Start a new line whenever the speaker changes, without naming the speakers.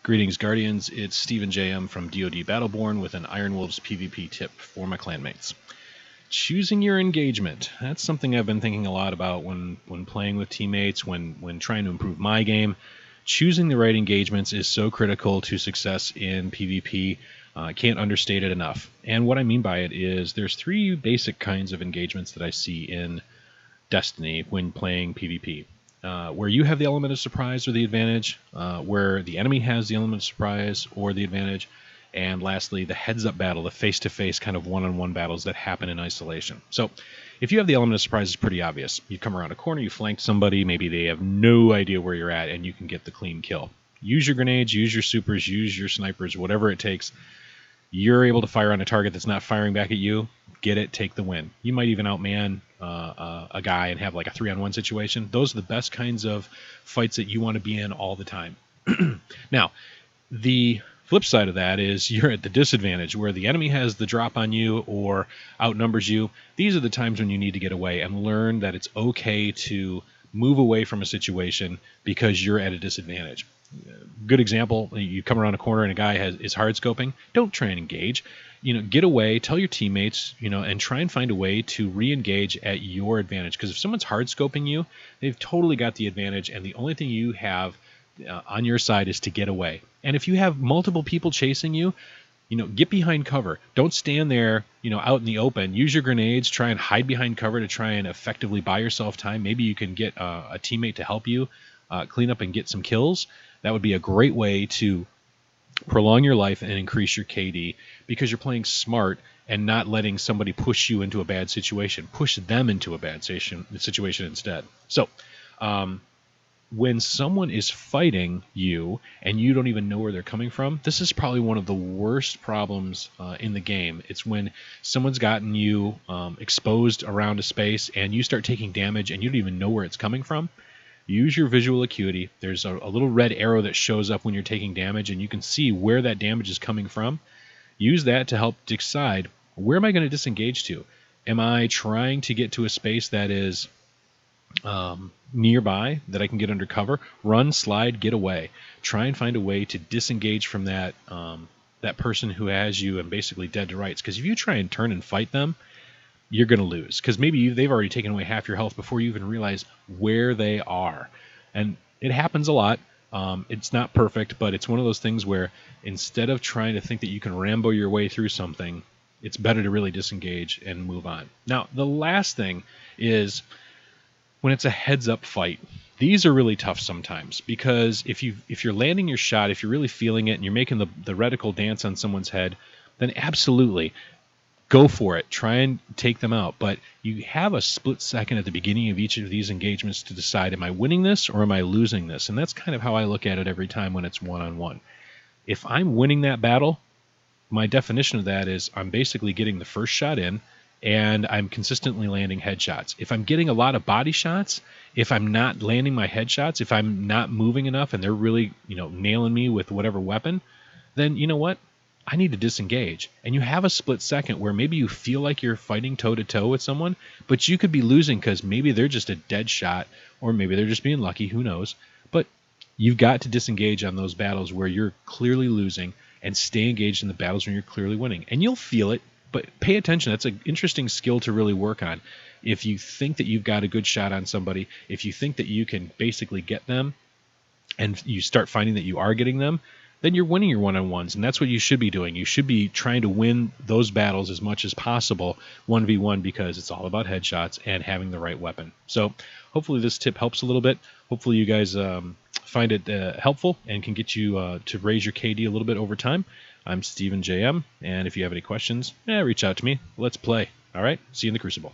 Greetings, Guardians. It's Stevenjm from DOD Battleborn with an Iron Wolves PvP tip for my clanmates. Choosing your engagement. That's something I've been thinking a lot about when playing with teammates, when trying to improve my game. Choosing the right engagements is so critical to success in PvP. I can't understate it enough. And what I mean by it is there's three basic kinds of engagements that I see in Destiny when playing PvP. Where you have the element of surprise or the advantage, where the enemy has the element of surprise or the advantage, and lastly, the heads-up battle, the face-to-face kind of one-on-one battles that happen in isolation. So if you have the element of surprise, it's pretty obvious. You come around a corner, you flank somebody, maybe they have no idea where you're at, and you can get the clean kill. Use your grenades, use your supers, use your snipers, whatever it takes. You're able to fire on a target that's not firing back at you, get it, take the win. You might even outman a guy and have like a 3-on-1 situation. Those are the best kinds of fights that you want to be in all the time. Now, the flip side of that is you're at the disadvantage where the enemy has the drop on you or outnumbers you. These are the times when you need to get away and learn that it's okay to move away from a situation because you're at a disadvantage. Good example, you come around a corner and a guy is hard scoping. Don't try and engage. Get away, tell your teammates, and try and find a way to re-engage at your advantage. Because if someone's hard scoping you, they've totally got the advantage, and the only thing you have on your side is to get away. And if you have multiple people chasing you, get behind cover. Don't stand there, out in the open. Use your grenades. Try and hide behind cover to try and effectively buy yourself time. Maybe you can get a teammate to help you clean up and get some kills. That would be a great way to prolong your life and increase your KD because you're playing smart and not letting somebody push you into a bad situation. Push them into a bad situation instead. So when someone is fighting you and you don't even know where they're coming from, this is probably one of the worst problems in the game. It's when someone's gotten you exposed around a space and you start taking damage and you don't even know where it's coming from. Use your visual acuity. There's a little red arrow that shows up when you're taking damage, and you can see where that damage is coming from. Use that to help decide, where am I going to disengage to? Am I trying to get to a space that is nearby, that I can get under cover? Run, slide, get away. Try and find a way to disengage from that person who has you and basically dead to rights. Because if you try and turn and fight them, you're going to lose because maybe they've already taken away half your health before you even realize where they are. And it happens a lot. It's not perfect, but it's one of those things where instead of trying to think that you can Rambo your way through something, it's better to really disengage and move on. Now, the last thing is when it's a heads-up fight. These are really tough sometimes because if you're landing your shot, if you're really feeling it and you're making the reticle dance on someone's head, then absolutely go for it. Try and take them out. But you have a split second at the beginning of each of these engagements to decide, am I winning this or am I losing this? And that's kind of how I look at it every time when it's one-on-one. If I'm winning that battle, my definition of that is I'm basically getting the first shot in and I'm consistently landing headshots. If I'm getting a lot of body shots, if I'm not landing my headshots, if I'm not moving enough and they're really, nailing me with whatever weapon, then you know what? I need to disengage. And you have a split second where maybe you feel like you're fighting toe-to-toe with someone, but you could be losing because maybe they're just a dead shot, or maybe they're just being lucky, who knows. But you've got to disengage on those battles where you're clearly losing and stay engaged in the battles when you're clearly winning. And you'll feel it, but pay attention. That's an interesting skill to really work on. If you think that you've got a good shot on somebody, if you think that you can basically get them, and you start finding that you are getting them, then you're winning your one-on-ones, and that's what you should be doing. You should be trying to win those battles as much as possible 1v1 because it's all about headshots and having the right weapon. So hopefully this tip helps a little bit. Hopefully you guys find it helpful and can get you to raise your KD a little bit over time. I'm Stevenjm, and if you have any questions, reach out to me. Let's play. All right? See you in the Crucible.